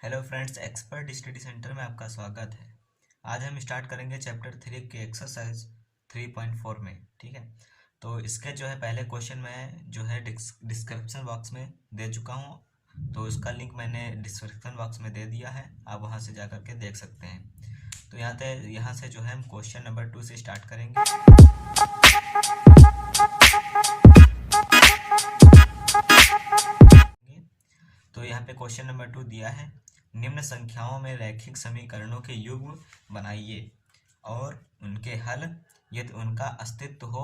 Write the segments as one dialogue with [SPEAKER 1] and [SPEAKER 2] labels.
[SPEAKER 1] Hello friends, expert study centre में आपका स्वागत है। आज हम स्टार्ट करेंगे चैप्टर 3 के एक्सरसाइज 3.4 में। ठीक है, तो इसके जो है पहले क्वेश्चन मैं जो है डिस्क्रिप्शन बॉक्स में दे चुका हूँ, तो उसका लिंक मैंने डिस्क्रिप्शन बॉक्स में दे दिया है, आप वहाँ से जा कर के देख सकते हैं। तो यहाँ से जो है हम क्वेश्चन नंबर 2 से स्टार्ट करेंगे। तो यहाँ पे क्वेश्चन नंबर 2 दिया है, निम्न संख्याओं में रैखिक समीकरणों के युग्म बनाइए और उनके हल यदि उनका अस्तित्व हो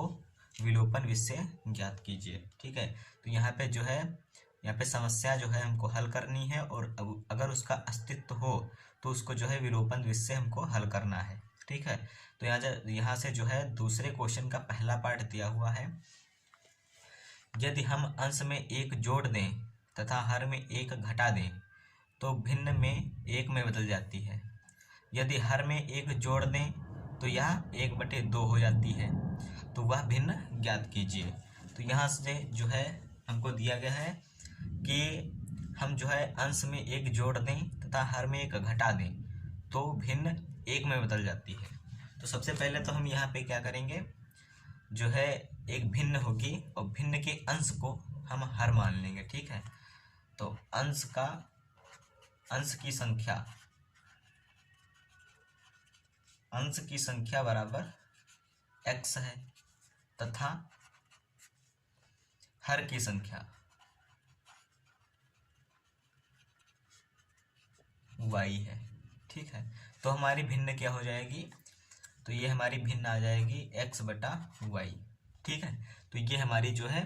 [SPEAKER 1] विलोपन विषय ज्ञात कीजिए। ठीक है, तो यहाँ पे जो है यहाँ पे समस्या जो है हमको हल करनी है, और अगर उसका अस्तित्व हो तो उसको जो है विलोपन विषय हमको हल करना है। ठीक है, तो यहाँ से जो है दूसरे क्वेश्चन का पहला पार्ट दिया हुआ है, यदि हम अंश में एक जोड़ दें तथा हर में एक घटा दें तो भिन्न में एक में बदल जाती है। यदि हर में एक जोड़ दें तो यह 1/2 हो जाती है, तो वह भिन्न ज्ञात कीजिए। तो यहाँ से जो है हमको दिया गया है कि हम जो है अंश में एक जोड़ दें तथा हर में एक घटा दें तो भिन्न एक में बदल जाती है। तो सबसे पहले तो हम यहाँ पे क्या करेंगे, जो है एक भिन्न होगी और भिन्न के अंश को हम हर मान लेंगे। ठीक है, तो अंश की संख्या बराबर x है तथा हर की संख्या y है। ठीक है, तो हमारी भिन्न क्या हो जाएगी, तो ये हमारी भिन्न आ जाएगी x/y। ठीक है, तो ये हमारी जो है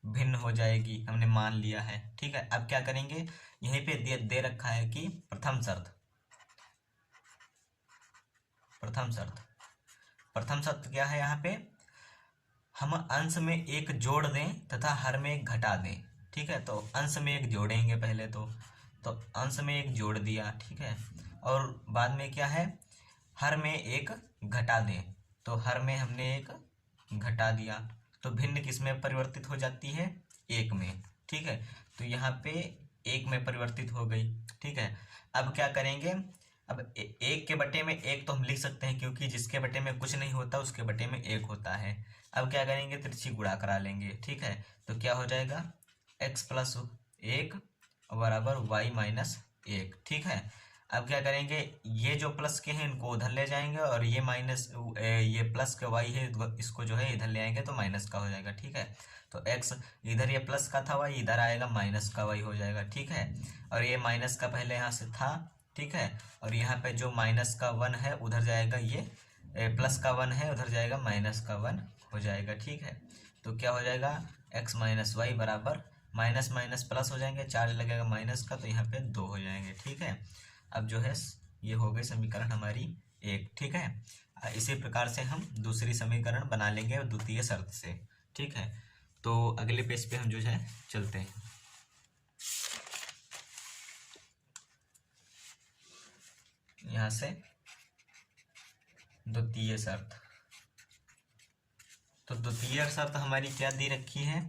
[SPEAKER 1] भिन्न हो जाएगी, हमने मान लिया है। ठीक है, अब क्या करेंगे, यहीं पे दे रखा है कि प्रथम शर्त क्या है, यहाँ पे हम अंश में एक जोड़ दें तथा हर में एक घटा दें। ठीक है, तो अंश में एक जोड़ेंगे पहले तो अंश में एक जोड़ दिया। ठीक है, और बाद में क्या है, हर में एक घटा दें, तो हर में हमने एक घटा दिया, तो भिन्न किस में परिवर्तित हो जाती है, एक में। ठीक है, तो यहाँ पे एक में परिवर्तित हो गई। ठीक है, अब क्या करेंगे, अब एक के बटे में एक तो हम लिख सकते हैं, क्योंकि जिसके बटे में कुछ नहीं होता उसके बटे में एक होता है। अब क्या करेंगे, तिरछी गुणा करा लेंगे। ठीक है, तो क्या हो जाएगा, x+1 बराबर y-1। ठीक है, अब क्या करेंगे, ये जो प्लस के हैं इनको उधर ले जाएंगे, और ये ये प्लस का y है इसको जो है इधर ले आएंगे तो माइनस का हो जाएगा। ठीक है, तो x इधर ये प्लस का था, y इधर आएगा माइनस का y हो जाएगा। ठीक है, और ये माइनस का पहले यहाँ से था। ठीक है, और यहाँ पे जो माइनस का 1 है उधर जाएगा, ये प्लस का 1 है उधर जाएगा माइनस का 1 हो जाएगा। ठीक है, तो क्या हो जाएगा, x-y बराबर माइनस माइनस प्लस हो जाएंगे, चार्ज लगेगा माइनस का, तो यहाँ पे 2 हो जाएंगे। ठीक है, अब जो है ये हो गई समीकरण हमारी 1। ठीक है, इसी प्रकार से हम दूसरी समीकरण बना लेंगे द्वितीय शर्त से। ठीक है, तो अगले पेज पे हम जो है चलते हैं। यहाँ से द्वितीय शर्त, तो द्वितीय शर्त हमारी क्या दी रखी है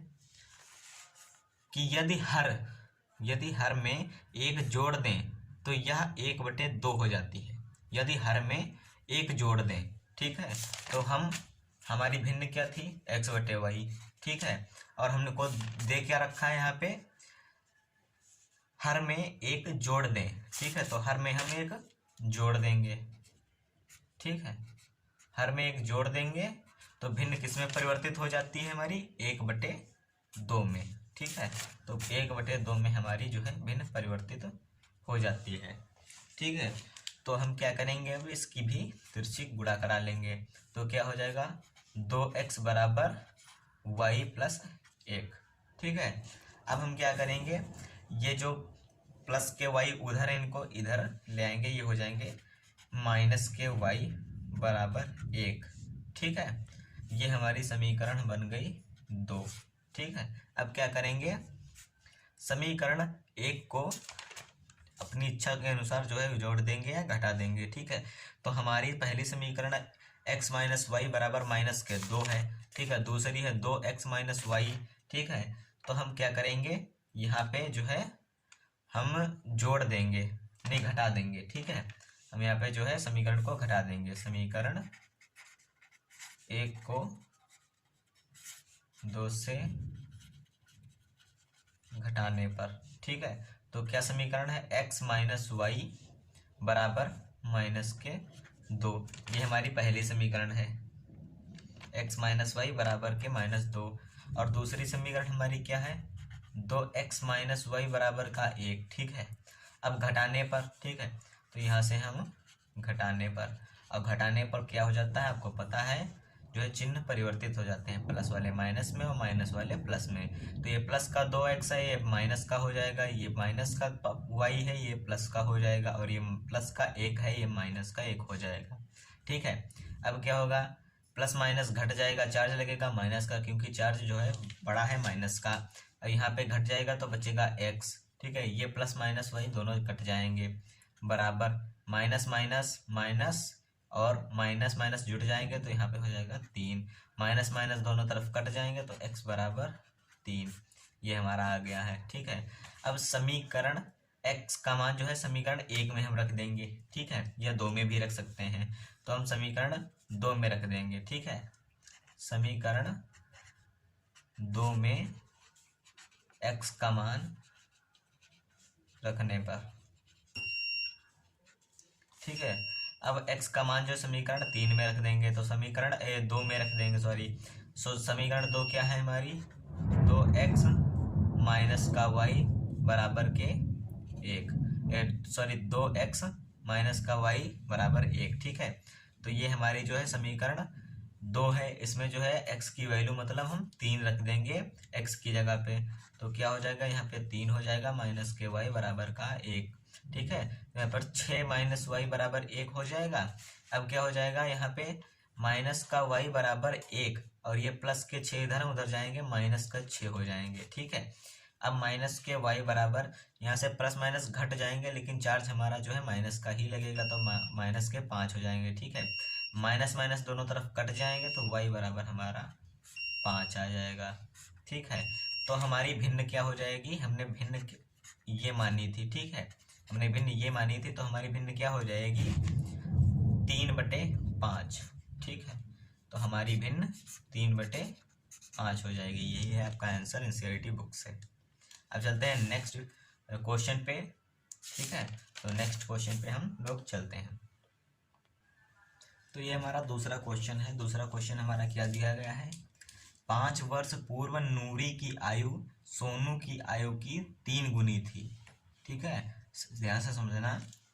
[SPEAKER 1] कि यदि हर में एक जोड़ दें तो यह 1/2 हो जाती है। यदि हर में एक जोड़ दें, ठीक है, तो हमारी भिन्न क्या थी, x/y। ठीक है, और हमने को दे क्या रखा है, यहाँ पे हर में एक जोड़ दें। ठीक है, तो हर में हम एक जोड़ देंगे। ठीक है, हर में एक जोड़ देंगे तो भिन्न किस में परिवर्तित हो जाती है, हमारी 1/2 में। ठीक है, तो 1/2 में हमारी जो है भिन्न परिवर्तित हो जाती है। ठीक है, तो हम क्या करेंगे, अब इसकी भी तिरछी गुणा करा लेंगे, तो क्या हो जाएगा, 2x बराबर y+1। ठीक है, अब हम क्या करेंगे, ये जो प्लस के y उधर है इनको इधर ले आएंगे, ये हो जाएंगे माइनस के y बराबर 1। ठीक है, ये हमारी समीकरण बन गई 2। ठीक है, अब क्या करेंगे, समीकरण 1 को अपनी इच्छा के अनुसार जो है जोड़ देंगे या घटा देंगे। ठीक है, तो हमारी पहली समीकरण x-y बराबर -2 है। ठीक है, दूसरी है 2x-y। ठीक है, तो हम क्या करेंगे, यहाँ पे जो है हम जोड़ देंगे। नहीं घटा देंगे, ठीक है। हम यहाँ पे जो है समीकरण को घटा देंगे, समीकरण 1 को 2 से घटाने पर, ठीक है। तो क्या समीकरण है, x माइनस वाई बराबर -2। ये हमारी पहली समीकरण है, x माइनस वाई बराबर के -2। और दूसरी समीकरण हमारी क्या है, 2x माइनस वाई बराबर का 1, ठीक है। अब घटाने पर, ठीक है, तो यहाँ से हम घटाने पर, अब घटाने पर क्या हो जाता है आपको पता है, जो है चिन्ह परिवर्तित हो जाते हैं, प्लस वाले माइनस में और माइनस वाले प्लस में। तो ये प्लस का 2x है, ये माइनस का हो जाएगा, ये माइनस का y है, ये प्लस का हो जाएगा, और ये प्लस का 1 है, ये माइनस का 1 हो जाएगा, ठीक है। अब क्या होगा, प्लस माइनस घट जाएगा, चार्ज लगेगा माइनस का, क्योंकि चार्ज जो है बड़ा है माइनस का। अब यहाँ पे घट जाएगा तो बचेगा x, ठीक है। ये प्लस माइनस वही दोनों कट जाएंगे, बराबर माइनस माइनस माइनस और माइनस माइनस जुड़ जाएंगे तो यहाँ पे हो जाएगा 3, माइनस माइनस दोनों तरफ कट जाएंगे तो x बराबर 3, ये हमारा आ गया है, ठीक है। अब समीकरण x का मान जो है समीकरण 1 में हम रख देंगे, ठीक है, या 2 में भी रख सकते हैं। तो हम समीकरण 2 में रख देंगे, ठीक है। समीकरण 2 में x का मान रखने पर, ठीक है। अब x का मान जो समीकरण 3 में रख देंगे, तो समीकरण 2 में रख देंगे, समीकरण 2 क्या है हमारी, 2x माइनस का y बराबर के 2x माइनस का y बराबर 1, ठीक है। तो ये हमारी जो है समीकरण 2 है, इसमें जो है x की वैल्यू मतलब हम 3 रख देंगे x की जगह पे, तो क्या हो जाएगा, यहाँ पे 3 हो जाएगा, माइनस के y बराबर का 1, ठीक है। यहाँ पर 6 माइनस वाई बराबर 1 हो जाएगा। अब क्या हो जाएगा, यहाँ पे माइनस का y बराबर 1 और ये प्लस के 6 इधर उधर जाएंगे, माइनस का 6 हो जाएंगे, ठीक है। अब माइनस के y बराबर, यहाँ से प्लस माइनस घट जाएंगे, लेकिन चार्ज हमारा जो है माइनस का ही लगेगा, तो माइनस के 5 हो जाएंगे, ठीक है। माइनस माइनस दोनों तरफ कट जाएंगे तो y बराबर हमारा 5 आ जाएगा, ठीक है। तो हमारी भिन्न क्या हो जाएगी, हमने भिन्न ये मानी थी, ठीक है, हमने भिन्न ये मानी थी, तो हमारी भिन्न क्या हो जाएगी, 3/5, ठीक है। तो हमारी भिन्न 3/5 हो जाएगी, यही है आपका आंसर एनसीईआरटी बुक से। अब चलते हैं नेक्स्ट क्वेश्चन पे, ठीक है। तो नेक्स्ट क्वेश्चन पे हम लोग चलते हैं। तो ये हमारा दूसरा क्वेश्चन है। दूसरा क्वेश्चन हमारा क्या दिया गया है, 5 वर्ष पूर्व नूरी की आयु सोनू की आयु की 3 गुनी थी, ठीक है। ध्यान से समझना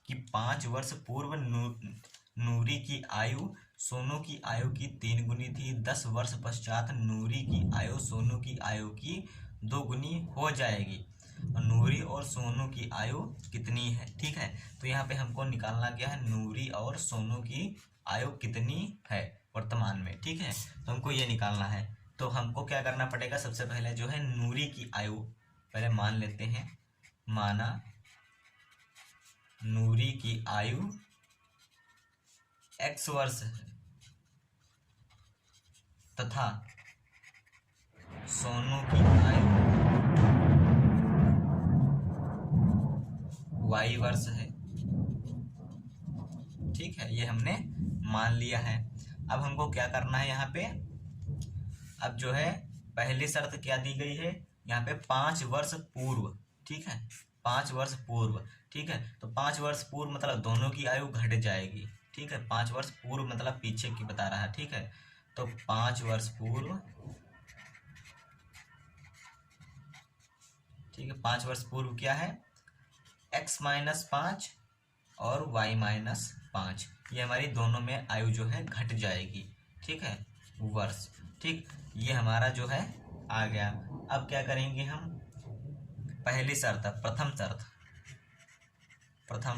[SPEAKER 1] कि 5 वर्ष पूर्व नूरी की आयु सोनू की आयु की 3 गुनी थी, 10 वर्ष पश्चात नूरी की आयु सोनू की आयु की 2 गुनी हो जाएगी, और नूरी और सोनू की आयु कितनी है, ठीक है। तो यहाँ पे हमको निकालना क्या है, नूरी और सोनू की आयु कितनी है वर्तमान में, ठीक है। तो हमको ये निकालना है, तो हमको क्या करना पड़ेगा, सबसे पहले जो है नूरी की आयु पहले मान लेते हैं, माना नूरी की आयु x वर्ष है तथा सोनू की आयु y वर्ष है, ठीक है। ये हमने मान लिया है। अब हमको क्या करना है यहाँ पे, अब जो है पहली शर्त क्या दी गई है, यहाँ पे 5 वर्ष पूर्व, ठीक है, 5 वर्ष पूर्व, ठीक है। तो 5 वर्ष पूर्व मतलब दोनों की आयु घट जाएगी, ठीक है। 5 वर्ष पूर्व मतलब पीछे की बता रहा है, ठीक है। तो 5 वर्ष पूर्व, ठीक है, 5 वर्ष पूर्व क्या है, x माइनस 5 और y माइनस 5, ये हमारी दोनों में आयु जो है घट जाएगी, ठीक है, वर्ष, ठीक। ये हमारा जो है आ गया। अब क्या करेंगे हम, पहली शर्त, प्रथम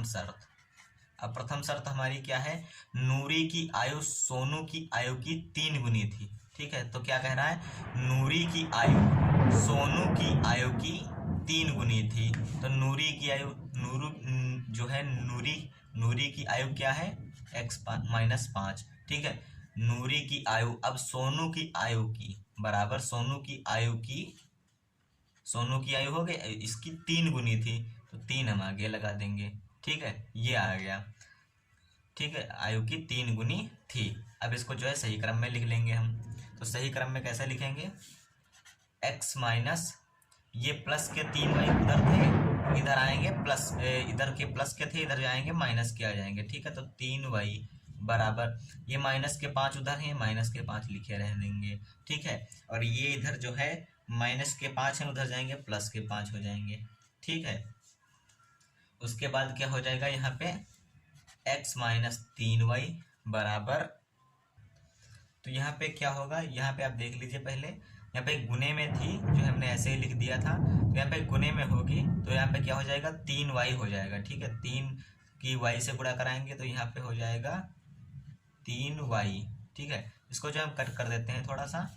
[SPEAKER 1] शर्त। अब प्रथम शर्त हमारी क्या है, नूरी की आयु सोनू की आयु की 3 गुनी थी, ठीक है। तो क्या कह रहा है, नूरी की आयु सोनू की आयु की 3 गुनी थी, तो नूरी की आयु जो है नूरी की आयु क्या है, x माइनस 5, ठीक है। नूरी की आयु, अब सोनू की आयु की बराबर सोनू की आयु हो गई, इसकी 3 गुनी थी, तो 3 हम आगे लगा देंगे, ठीक है, ये आ गया। ठीक है, आयु की 3 गुनी थी। अब इसको जो है सही क्रम में लिख लेंगे हम। तो सही क्रम में कैसे लिखेंगे, x माइनस ये प्लस के 3y उधर थे, इधर आएंगे प्लस, इधर के प्लस के थे, इधर जाएंगे माइनस के आ जाएंगे। ठीक है, तो 3y बराबर ये माइनस के 5 उधर हैं, माइनस के 5 लिखे रह देंगे। ठीक है, और ये इधर जो है माइनस के 5 हैं, उधर जाएंगे प्लस के 5 हो जाएंगे। ठीक है, उसके बाद क्या हो जाएगा यहाँ पे x माइनस 3y बराबर, तो यहाँ पे क्या होगा, यहाँ पे आप देख लीजिए पहले, यहाँ पे गुने में थी जो हमने ऐसे ही लिख दिया था, तो यहाँ पे गुने में होगी तो यहाँ पे क्या हो जाएगा 3y हो जाएगा। ठीक है, 3 की y से गुणा कराएंगे तो यहाँ पे हो जाएगा 3y। ठीक है, इसको जो हम कट कर देते हैं थोड़ा सा।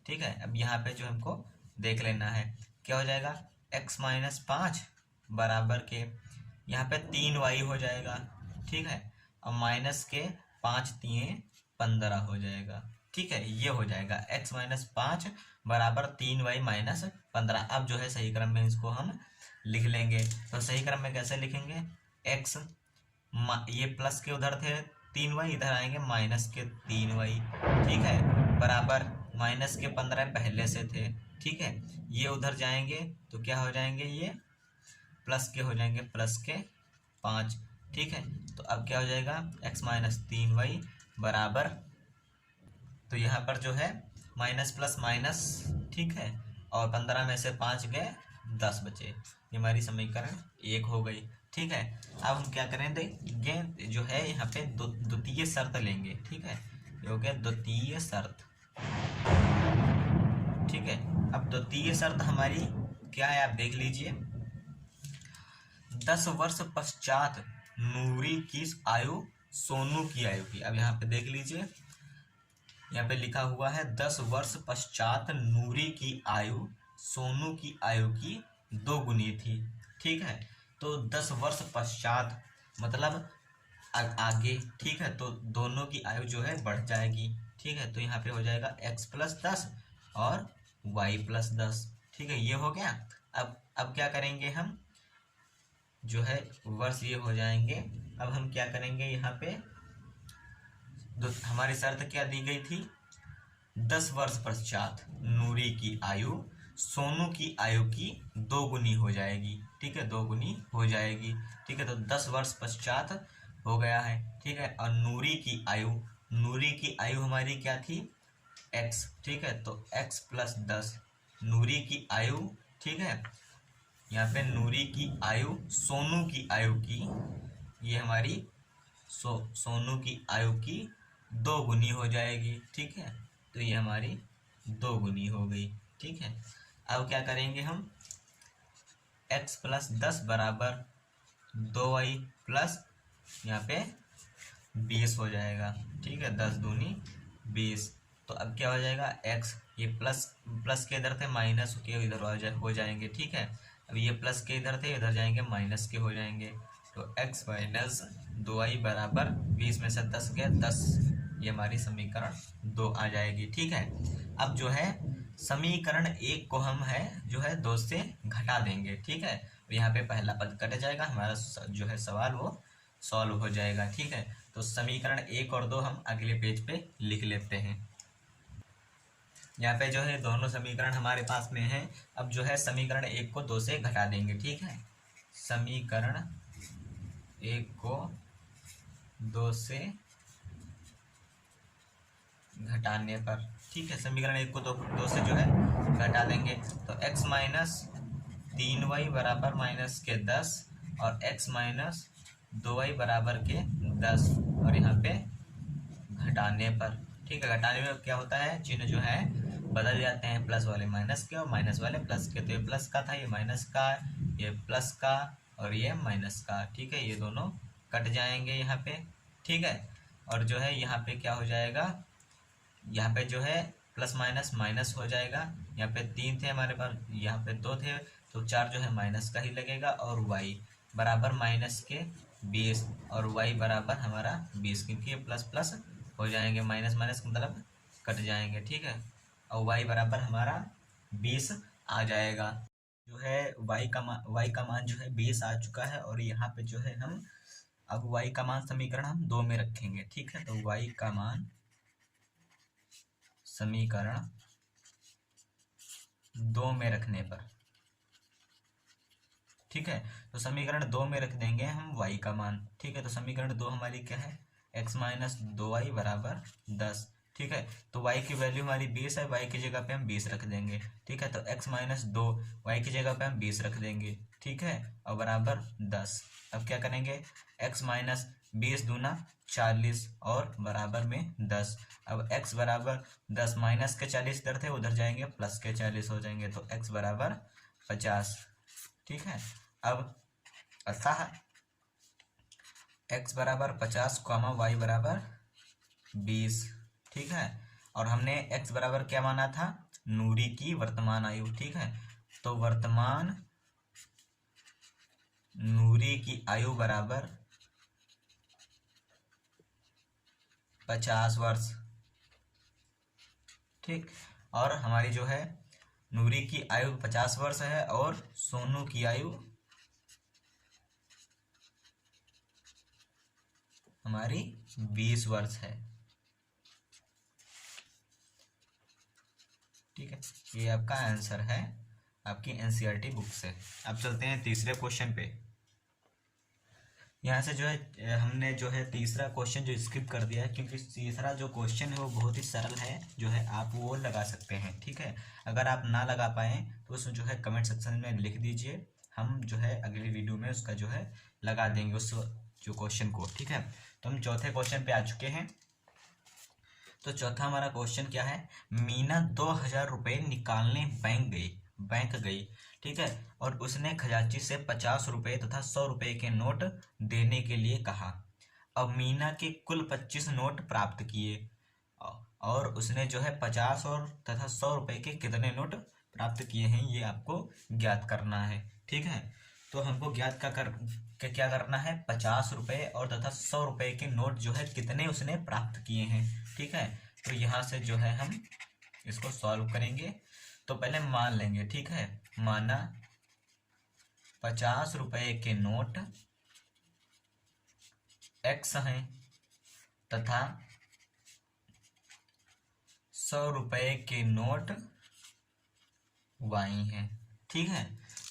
[SPEAKER 1] ठीक है, अब यहाँ पे जो हमको देख लेना है क्या हो जाएगा, x माइनस 5 बराबर के यहाँ पे 3y हो जाएगा। ठीक है, और माइनस के 5 3 15 हो जाएगा। ठीक है, ये हो जाएगा x माइनस 5 बराबर 3y माइनस 15। अब जो है सही क्रम में इसको हम लिख लेंगे। तो सही क्रम में कैसे लिखेंगे, x ये प्लस के उधर थे 3y, इधर आएंगे माइनस के 3y। ठीक है, बराबर माइनस के 15 पहले से थे। ठीक है, ये उधर जाएंगे तो क्या हो जाएंगे, ये प्लस के हो जाएंगे, प्लस के 5। ठीक है, तो अब क्या हो जाएगा x माइनस 3y बराबर, तो यहाँ पर जो है माइनस प्लस माइनस। ठीक है, और 15 में से 5 गए 10 बचे, ये हमारी समीकरण 1 हो गई। ठीक है, अब हम क्या करेंगे, ये जो है यहाँ पे द्वितीय शर्त लेंगे। ठीक है, ये हो गया द्वितीय शर्त। ठीक है, अब द्वितीय शर्त हमारी क्या है आप देख लीजिए, 10 वर्ष पश्चात नूरी की आयु सोनू की आयु की। अब यहाँ पे देख लीजिए, यहाँ पे लिखा हुआ है 10 वर्ष पश्चात नूरी की आयु सोनू की आयु की 2 गुनी थी। ठीक है, तो 10 वर्ष पश्चात मतलब आगे। ठीक है, तो दोनों की आयु जो है बढ़ जाएगी। ठीक है, तो यहाँ पे हो जाएगा x प्लस 10 और y प्लस 10। ठीक है, ये हो गया। अब क्या करेंगे हम, जो है वर्ष ये हो जाएंगे। अब हम क्या करेंगे, यहाँ पे हमारी शर्त क्या दी गई थी, 10 वर्ष पश्चात नूरी की आयु सोनू की आयु की 2 गुनी हो जाएगी। ठीक है, 2 गुनी हो जाएगी। ठीक है, तो 10 वर्ष पश्चात हो गया है। ठीक है, और नूरी की आयु हमारी क्या थी, x। ठीक है, तो x प्लस 10 नूरी की आयु। ठीक है, यहाँ पे नूरी की आयु सोनू की आयु की, ये हमारी सोनू की आयु की 2 गुनी हो जाएगी। ठीक है, तो ये हमारी 2 गुनी हो गई। ठीक है, अब क्या करेंगे हम, x प्लस 10 बराबर 2y प्लस यहाँ पे 20 हो जाएगा। ठीक है, 10 दूनी 20। तो अब क्या हो जाएगा, x ये प्लस के इधर थे, माइनस के इधर हो जाएंगे। ठीक है, अब ये प्लस के इधर थे, इधर जाएंगे माइनस के हो जाएंगे। तो x माइनस 2y बराबर 20 में से 10 गए 10, ये हमारी समीकरण 2 आ जाएगी। ठीक है, अब जो है समीकरण 1 को हम है जो है 2 से घटा देंगे। ठीक है, तो यहाँ पे पहला पद कट जाएगा, हमारा जो है सवाल वो सॉल्व हो जाएगा। ठीक है, तो समीकरण 1 और 2 हम अगले पेज पे लिख लेते हैं। यहाँ पे जो है दोनों समीकरण हमारे पास में है। अब जो है समीकरण 1 को 2 से घटा देंगे। ठीक है, समीकरण 1 को 2 से घटाने पर, ठीक है, समीकरण 1 को 2 से जो है घटा देंगे। तो x माइनस 3y बराबर माइनस के 10 और x माइनस 2y बराबर के 10, और यहाँ पे घटाने पर। ठीक है, घटाने में क्या होता है, चिन्ह जो है बदल जाते हैं, प्लस वाले माइनस के और माइनस वाले प्लस के। तो ये प्लस का था, ये माइनस का, ये प्लस का और ये माइनस का। ठीक है, ये दोनों कट जाएंगे यहाँ पे। ठीक है, और जो है यहाँ पे क्या हो जाएगा, यहाँ पे जो है प्लस माइनस माइनस हो जाएगा। यहाँ पे 3 थे हमारे पास, यहाँ पे 2 थे, तो 4 जो है माइनस का ही लगेगा। और y बराबर माइनस के 20 और y बराबर हमारा 20, क्योंकि ये प्लस प्लस हो जाएंगे, माइनस माइनस मतलब कट जाएंगे। ठीक है, और y बराबर हमारा 20 आ जाएगा। जो है y का मान जो है 20 आ चुका है, और यहाँ पे जो है हम अब y का मान समीकरण हम 2 में रखेंगे। ठीक है, तो y का मान समीकरण 2 में रखने पर, ठीक है, तो समीकरण 2 में रख देंगे हम y का मान। ठीक है, तो समीकरण 2 हमारी क्या है, x माइनस 2y बराबर 10। ठीक है, तो y की वैल्यू हमारी 20 है, y की जगह पे हम 20 रख देंगे। ठीक है, तो x माइनस 2, y की जगह पे हम 20 रख देंगे। ठीक है, और बराबर 10। अब क्या करेंगे, x माइनस 20 दूना 40 और बराबर में 10। अब x बराबर 10, माइनस के 40 इधर थे, उधर जाएंगे प्लस के 40 हो जाएंगे, तो x बराबर 50। ठीक है, अब अतः x बराबर 50 कॉमा y बराबर 20। ठीक है, और हमने x बराबर क्या माना था, नूरी की वर्तमान आयु। ठीक है, तो वर्तमान नूरी की आयु बराबर 50 वर्ष। ठीक, और हमारी जो है नूरी की आयु 50 वर्ष है, और सोनू की आयु हमारी 20 वर्ष है। ठीक है, ये आपका आंसर है आपकी एनसीईआरटी बुक से। अब चलते हैं तीसरे क्वेश्चन पे। यहाँ से जो है हमने जो है तीसरा क्वेश्चन जो स्किप कर दिया है, क्योंकि तीसरा जो क्वेश्चन है वो बहुत ही सरल है, जो है आप वो लगा सकते हैं। ठीक है, अगर आप ना लगा पाएँ तो उसमें जो है कमेंट सेक्शन में लिख दीजिए, हम जो है अगली वीडियो में उसका जो है लगा देंगे उस जो क्वेश्चन को। ठीक है, तो हम चौथे क्वेश्चन पे आ चुके हैं। तो चौथा हमारा क्वेश्चन क्या है, मीना 2000 रुपये निकालने बैंक गई। ठीक है, और उसने खजांची से 50 रुपये तथा 100 रुपये के नोट देने के लिए कहा। अब मीना के कुल 25 नोट प्राप्त किए, और उसने जो है 50 और तथा 100 रुपये के कितने नोट प्राप्त किए हैं, ये आपको ज्ञात करना है। ठीक है, तो हमको ज्ञात क्या करना है, 50 रुपये और तथा 100 रुपये के नोट जो है कितने उसने प्राप्त किए हैं। ठीक है, तो यहाँ से जो है हम इसको सॉल्व करेंगे। तो पहले मान लेंगे। ठीक है, माना 50 रुपये के नोट x हैं तथा 100 रुपये के नोट y हैं। ठीक है,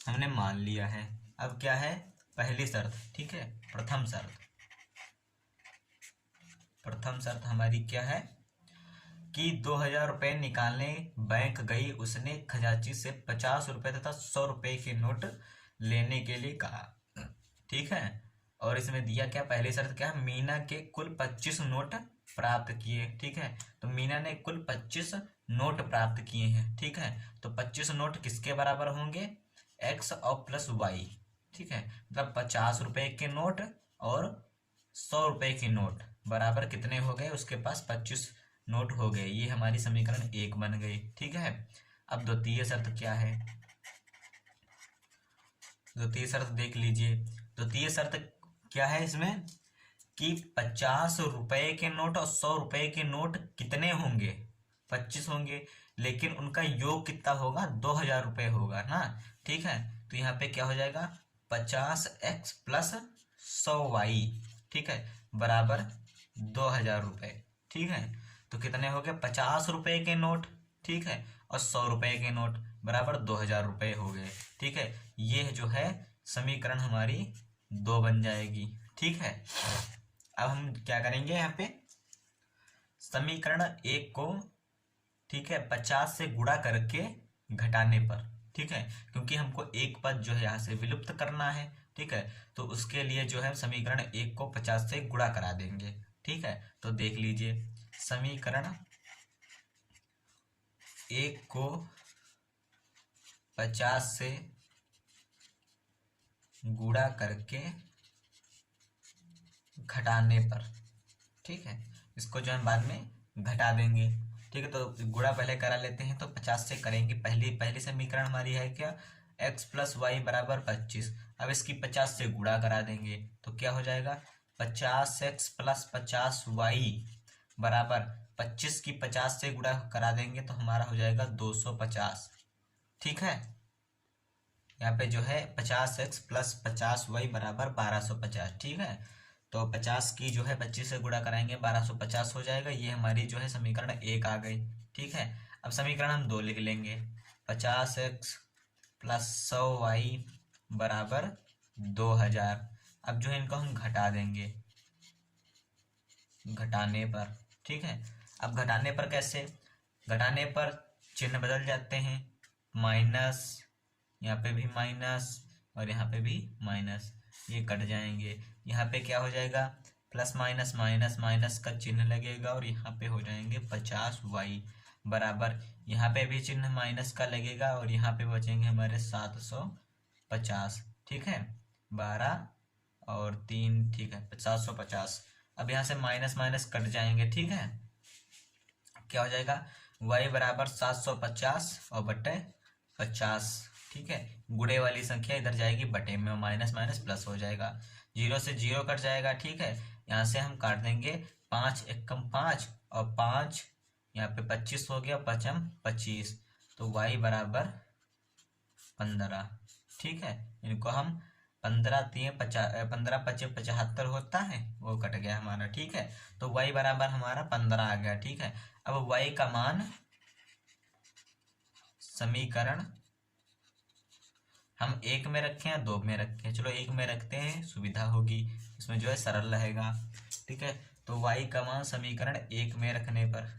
[SPEAKER 1] हमने मान लिया है। अब क्या है, पहली शर्त। ठीक है, प्रथम शर्त हमारी क्या है कि 2000 रुपये निकालने बैंक गई, उसने खजांची से 50 रुपये तथा 100 रुपये के नोट लेने के लिए कहा। ठीक है, और इसमें दिया क्या, पहली शर्त क्या है, मीना के कुल 25 नोट प्राप्त किए। ठीक है, तो मीना ने कुल 25 नोट प्राप्त किए हैं। ठीक है, तो 25 नोट किसके बराबर होंगे, x और प्लस y। ठीक है, मतलब 50 रुपये के नोट और 100 रुपये के नोट बराबर कितने हो गए, उसके पास 25 नोट हो गए। ये हमारी समीकरण 1 बन गई। ठीक है, अब द्वितीय शर्त क्या है, द्वितीय शर्त देख लीजिए। द्वितीय शर्त क्या है इसमें कि 50 रुपये के नोट और 100 रुपये के नोट कितने होंगे, 25 होंगे, लेकिन उनका योग कितना होगा, 2000 रुपये होगा ना। ठीक है, तो यहाँ पे क्या हो जाएगा, 50x प्लस 100y। ठीक है, बराबर 2000 रुपये। ठीक है, तो कितने हो गए, 50 रुपये के नोट। ठीक है, और 100 रुपये के नोट बराबर 2000 रुपये हो गए। ठीक है, ये जो है समीकरण हमारी 2 बन जाएगी। ठीक है, अब हम क्या करेंगे, यहाँ पे समीकरण 1 को, ठीक है, 50 से गुणा करके घटाने पर। ठीक है, क्योंकि हमको एक पद जो है यहाँ से विलुप्त करना है। ठीक है, तो उसके लिए जो है समीकरण 1 को 50 से गुणा करा देंगे। ठीक है, तो देख लीजिए, समीकरण 1 को 50 से गुणा करके घटाने पर। ठीक है, इसको जो है बाद में घटा देंगे। ठीक है, तो गुणा पहले करा लेते हैं, तो 50 से करेंगे। पहली समीकरण हमारी है क्या, x प्लस वाई बराबर 25। अब इसकी 50 से गुणा करा देंगे, तो क्या हो जाएगा, 50x प्लस 50y बराबर 25 की 50 से गुणा करा देंगे तो हमारा हो जाएगा 250। ठीक है, यहाँ पे जो है 50x प्लस 50y बराबर 1250, ठीक है। तो 50 की जो है 25 से गुणा कराएंगे 1250 हो जाएगा। ये हमारी जो है समीकरण 1 आ गई, ठीक है। अब समीकरण हम 2 लिख लेंगे, 50x प्लस 100y बराबर 2000। अब जो है इनको हम घटा देंगे घटाने पर, ठीक है। अब घटाने पर कैसे, घटाने पर चिन्ह बदल जाते हैं, माइनस, यहाँ पे भी माइनस और यहाँ पे भी माइनस, ये कट जाएंगे। यहाँ पे क्या हो जाएगा, प्लस माइनस माइनस माइनस का चिन्ह लगेगा और यहाँ पे हो जाएंगे 50y बराबर, यहाँ पे भी चिन्ह माइनस का लगेगा और यहाँ पे बचेंगे हमारे 750, ठीक है। 12 और 3, ठीक है, 750। अब यहाँ से माइनस माइनस कट जाएंगे, ठीक है। क्या हो जाएगा, y बराबर 750 और बटे 50, ठीक है। गुणे वाली संख्या इधर जाएगी बटे में, माइनस माइनस प्लस हो जाएगा, 0 से 0 कट जाएगा, ठीक है। यहाँ से हम काट देंगे 5 एकम 5 और 5 यहाँ पे 25 हो गया, 5m 25, तो y बराबर 15, ठीक है। इनको हम 15 3 15 25 75 होता है, वो कट गया हमारा, ठीक है। तो y बराबर हमारा 15 आ गया, ठीक है। अब y का मान समीकरण हम 1 में रखें या 2 में रखें, चलो 1 में रखते हैं, सुविधा होगी, इसमें जो है सरल रहेगा, ठीक है। तो y का मान समीकरण 1 में रखने पर,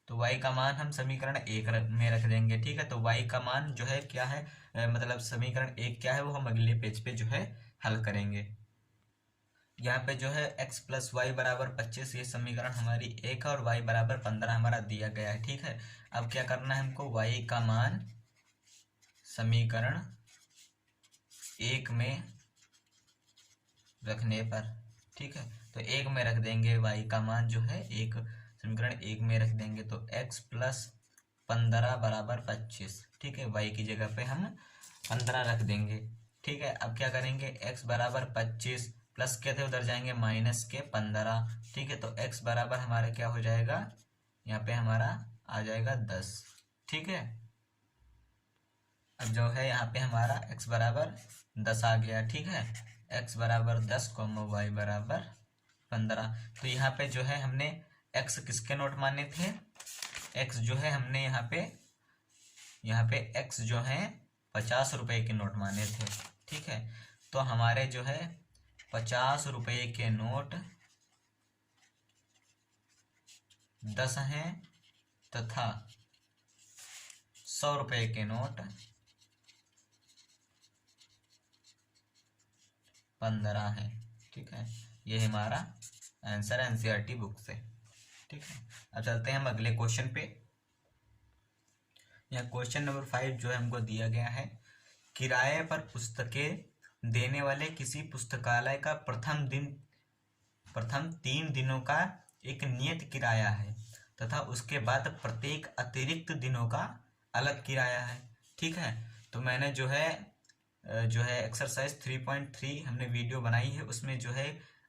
[SPEAKER 1] तो y का मान हम समीकरण 1 में रख देंगे, ठीक है। तो y का मान जो है क्या है, मतलब समीकरण 1 क्या है वो हम अगले पेज पे जो है हल करेंगे। यहाँ पे जो है x प्लस वाई बराबर 25, ये समीकरण हमारी 1 और y बराबर 15 हमारा दिया गया है, ठीक है। अब क्या करना है हमको, y का मान समीकरण 1 में रखने पर, ठीक है। तो 1 में रख देंगे, y का मान जो है एक समीकरण 1 में रख देंगे, तो x प्लस 15 बराबर 25, ठीक है। y की जगह पे हम 15 रख देंगे, ठीक है। अब क्या करेंगे, x बराबर 25 प्लस के थे उधर जाएंगे माइनस के 15, ठीक है। तो x बराबर हमारा क्या हो जाएगा, यहाँ पे हमारा आ जाएगा 10, ठीक है। अब जो है यहाँ पे हमारा x बराबर 10 आ गया, ठीक है। x बराबर 10 y बराबर 15। तो यहाँ पे जो है हमने x किसके नोट माने थे, x जो है हमने यहाँ पे x जो है 50 रुपए के नोट माने थे, ठीक है। तो हमारे जो है 50 रुपए के नोट 10 हैं तथा 100 रुपए के नोट 15 हैं, ठीक है। ये हमारा आंसर एनसीईआरटी बुक से, ठीक है। अब चलते हैं हम अगले क्वेश्चन पे। यह क्वेश्चन नंबर 5 जो है हमको दिया गया है, किराए पर पुस्तकें देने वाले किसी पुस्तकालय का प्रथम 3 दिनों का एक नियत किराया है तथा उसके बाद प्रत्येक अतिरिक्त दिनों का अलग किराया है, ठीक है। तो मैंने जो है एक्सरसाइज 3.3 हमने वीडियो बनाई है, उसमें जो है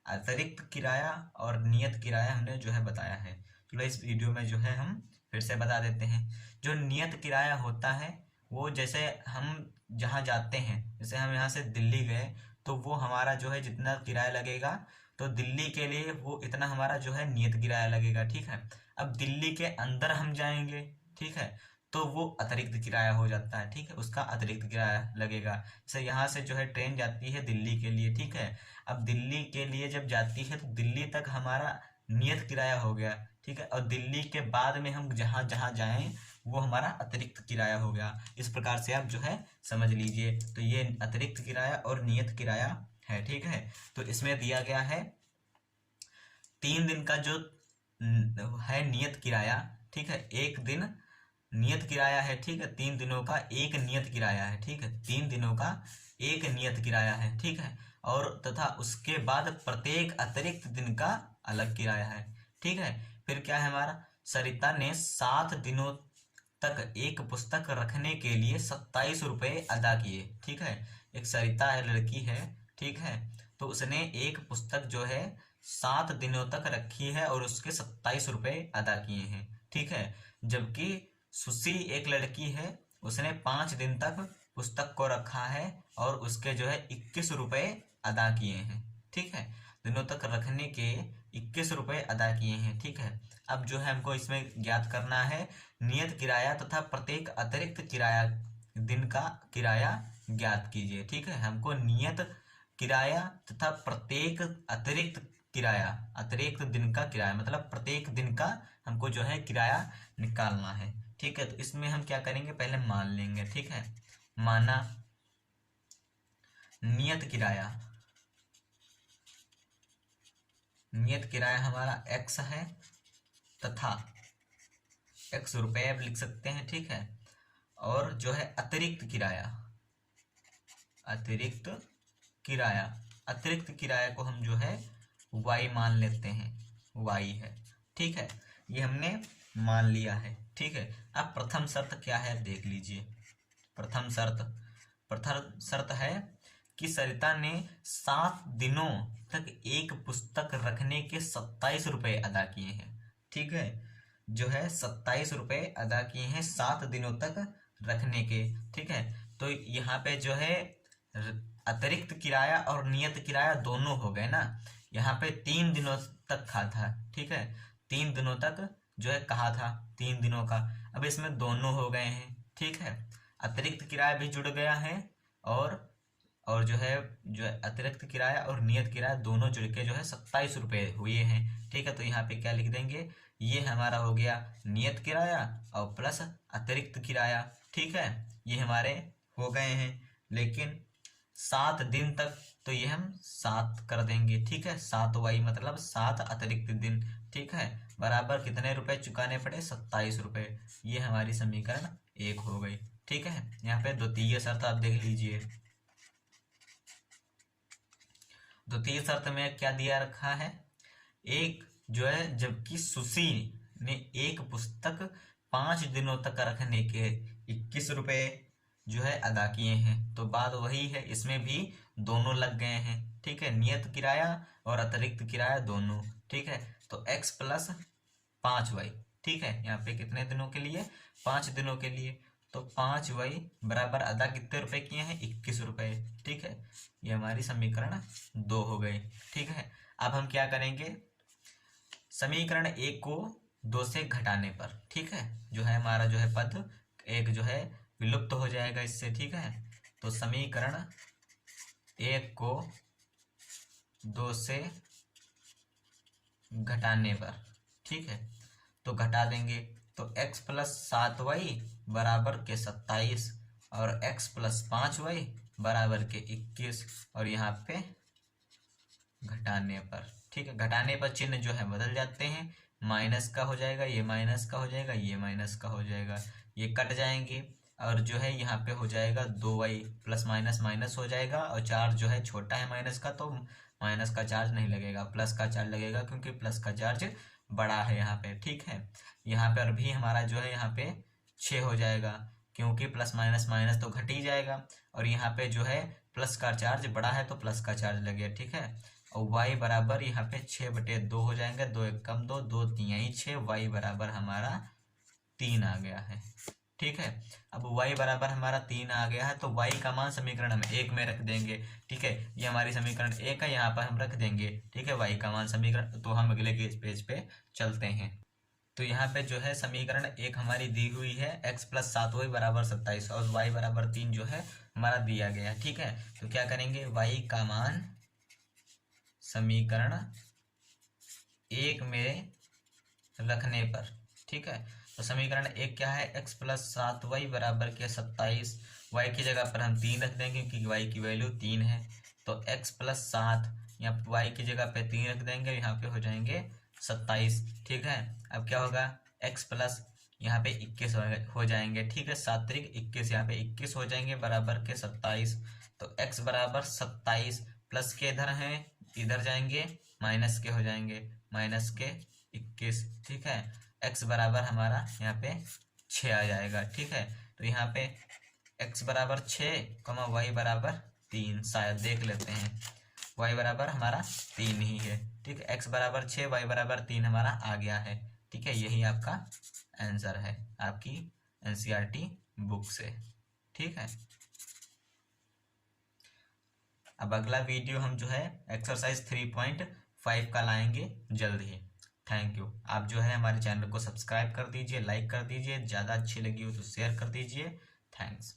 [SPEAKER 1] अतिरिक्त किराया और नियत किराया हमने जो है बताया है। तो इस वीडियो में जो है हम फिर से बता देते हैं। जो नियत किराया होता है वो जैसे हम जहाँ जाते हैं, जैसे हम यहाँ से दिल्ली गए तो वो हमारा जो है जितना किराया लगेगा, तो दिल्ली के लिए वो इतना हमारा जो है नियत किराया लगेगा, ठीक है। अब दिल्ली के अंदर हम जाएंगे, ठीक है, तो वो अतिरिक्त किराया हो जाता है, ठीक है, उसका अतिरिक्त किराया लगेगा। जैसे यहाँ से जो है ट्रेन जाती है दिल्ली के लिए, ठीक है। अब दिल्ली के लिए जब जाती है तो दिल्ली तक हमारा नियत किराया हो गया, ठीक है। और दिल्ली के बाद में हम जहाँ जहाँ जाएं वो हमारा अतिरिक्त किराया हो गया। इस प्रकार से आप जो है समझ लीजिए। तो ये अतिरिक्त किराया और नियत किराया है, ठीक है। तो इसमें दिया गया है 3 दिन का जो है नियत किराया, ठीक है, 1 दिन नियत किराया है, ठीक है। 3 दिनों का एक नियत किराया है, ठीक है, 3 दिनों का एक नियत किराया है, ठीक है। और तथा उसके बाद प्रत्येक अतिरिक्त दिन का अलग किराया है, ठीक है। फिर क्या है हमारा, सरिता ने 7 दिनों तक एक पुस्तक रखने के लिए 27 रुपये अदा किए, ठीक है। एक सरिता है, लड़की है, ठीक है। तो उसने एक पुस्तक जो है 7 दिनों तक रखी है और उसके 27 रुपये अदा किए हैं, ठीक है। जबकि सुशील एक लड़की है, उसने 5 दिन तक पुस्तक को रखा है और उसके जो है 21 रुपये अदा किए हैं। ठीक है, दिनों तक रखने के 21 रुपये अदा किए हैं। ठीक है, अब जो है हमको इसमें ज्ञात करना है नियत किराया तथा प्रत्येक अतिरिक्त किराया दिन का किराया ज्ञात कीजिए। ठीक है, हमको नियत किराया तथा प्रत्येक अतिरिक्त किराया, अतिरिक्त दिन का किराया मतलब प्रत्येक दिन का हमको जो है किराया निकालना है। ठीक है, तो इसमें हम क्या करेंगे, पहले मान लेंगे। ठीक है, माना नियत किराया, नियत किराया हमारा x है तथा x रुपये अब लिख सकते हैं। ठीक है, और जो है अतिरिक्त किराया, अतिरिक्त किराया, अतिरिक्त किराया को हम जो है y मान लेते हैं, y है। ठीक है, ये हमने मान लिया है। ठीक है, अब प्रथम शर्त क्या है देख लीजिए। प्रथम शर्त है कि सरिता ने 7 दिनों तक एक पुस्तक रखने के 27 रुपये अदा किए हैं। ठीक है, जो है 27 रुपये अदा किए हैं 7 दिनों तक रखने के। ठीक है, तो यहाँ पे जो है अतिरिक्त किराया और नियत किराया दोनों हो गए ना। यहाँ पे 3 दिनों तक कहा था। ठीक है, 3 दिनों तक जो है कहा था, 3 दिनों का, अब इसमें दोनों हो गए हैं। ठीक है, अतिरिक्त किराया भी जुड़ गया है और जो है अतिरिक्त किराया और नियत किराया दोनों जुड़ के जो है 27 रुपये हुए हैं। ठीक है, तो यहाँ पे क्या लिख देंगे, ये हमारा हो गया नियत किराया और प्लस अतिरिक्त किराया। ठीक है, ये हमारे हो गए हैं, लेकिन 7 दिन तक तो ये हम 7 कर देंगे। ठीक है, 7y मतलब 7 अतिरिक्त दिन। ठीक है, बराबर कितने रुपए चुकाने पड़े, 27 रुपये। ये हमारी समीकरण 1 हो गई। ठीक है, यहाँ पे द्वितीय शर्त आप देख लीजिए। द्वितीय शर्त में क्या दिया रखा है, एक जो है जबकि सुशी ने एक पुस्तक 5 दिनों तक रखने के 21 रुपये जो है अदा किए हैं, तो बात वही है, इसमें भी दोनों लग गए हैं। ठीक है, नियत किराया और अतिरिक्त किराया दोनों। ठीक है, तो x प्लस 5y। ठीक है, यहाँ पे कितने दिनों के लिए, 5 दिनों के लिए, तो 5y बराबर अदा कितने रुपए किए हैं, 21 रुपये। ठीक है, ये हमारी समीकरण 2 हो गई। ठीक है, अब हम क्या करेंगे, समीकरण 1 को 2 से घटाने पर, ठीक है, जो है हमारा जो है पद एक जो है विलुप्त हो जाएगा इससे। ठीक है, तो समीकरण 1 को 2 से घटाने पर, ठीक है, तो घटा देंगे, तो x प्लस 7y बराबर के 27 और x प्लस 5y बराबर के 21, और यहाँ पे घटाने पर, ठीक है, घटाने पर चिन्ह जो है बदल जाते हैं, माइनस का हो जाएगा, ये माइनस का हो जाएगा, ये माइनस का हो जाएगा, ये कट जाएंगे, और जो है यहाँ पे हो जाएगा 2y प्लस माइनस माइनस हो जाएगा, और चार्ज जो है छोटा है माइनस का, तो माइनस का चार्ज नहीं लगेगा, प्लस का चार्ज लगेगा, क्योंकि प्लस का चार्ज बड़ा है यहाँ पे। ठीक है, यहाँ पर भी हमारा जो है यहाँ पे 6 हो जाएगा, क्योंकि प्लस माइनस माइनस तो घट ही जाएगा, और यहाँ पे जो है प्लस का चार्ज बड़ा है तो प्लस का चार्ज लगेगा। ठीक है, और y बराबर यहाँ पे 6/2 हो जाएंगे, 2 1 कम 2, 2 3 6, y बराबर हमारा 3 आ गया है। ठीक है, अब y बराबर हमारा 3 आ गया है, तो y का मान समीकरण हम 1 में रख देंगे। ठीक है, ये हमारी समीकरण 1 है, यहाँ पर हम रख देंगे। ठीक है, y का मान समीकरण, तो हम अगले के पेज पे चलते हैं। तो यहाँ पे जो है समीकरण 1 हमारी दी हुई है, x प्लस 7y बराबर 27 और y बराबर 3 जो है हमारा दिया गया है। ठीक है, तो क्या करेंगे, y का मान समीकरण 1 में रखने पर, ठीक है, तो समीकरण 1 क्या है, x प्लस 7y बराबर के 27, y की जगह पर हम 3 रख देंगे क्योंकि y की वैल्यू 3 है, तो x प्लस 7 यहाँ y की जगह पे 3 रख देंगे, यहाँ पे हो जाएंगे 27। ठीक है, अब क्या होगा, x प्लस यहाँ पे 21 हो जाएंगे। ठीक है, 7 3 21, यहाँ पे 21 हो जाएंगे बराबर के 27, तो x बराबर 27, प्लस के इधर हैं, इधर जाएंगे माइनस के हो जाएंगे, माइनस के 21। ठीक है, x बराबर हमारा यहाँ पे 6 आ जाएगा। ठीक है, तो यहाँ पे x बराबर 6 y बराबर 3, शायद देख लेते हैं, y बराबर हमारा 3 ही है। ठीक है, x बराबर 6 y बराबर 3 हमारा आ गया है। ठीक है, यही आपका आंसर है, आपकी NCERT बुक से। ठीक है, अब अगला वीडियो हम जो है एक्सरसाइज 3.5 का लाएंगे जल्द ही। Thank you. आप जो है हमारे चैनल को सब्सक्राइब कर दीजिए, लाइक कर दीजिए, ज़्यादा अच्छी लगी हो तो शेयर कर दीजिए। थैंक्स।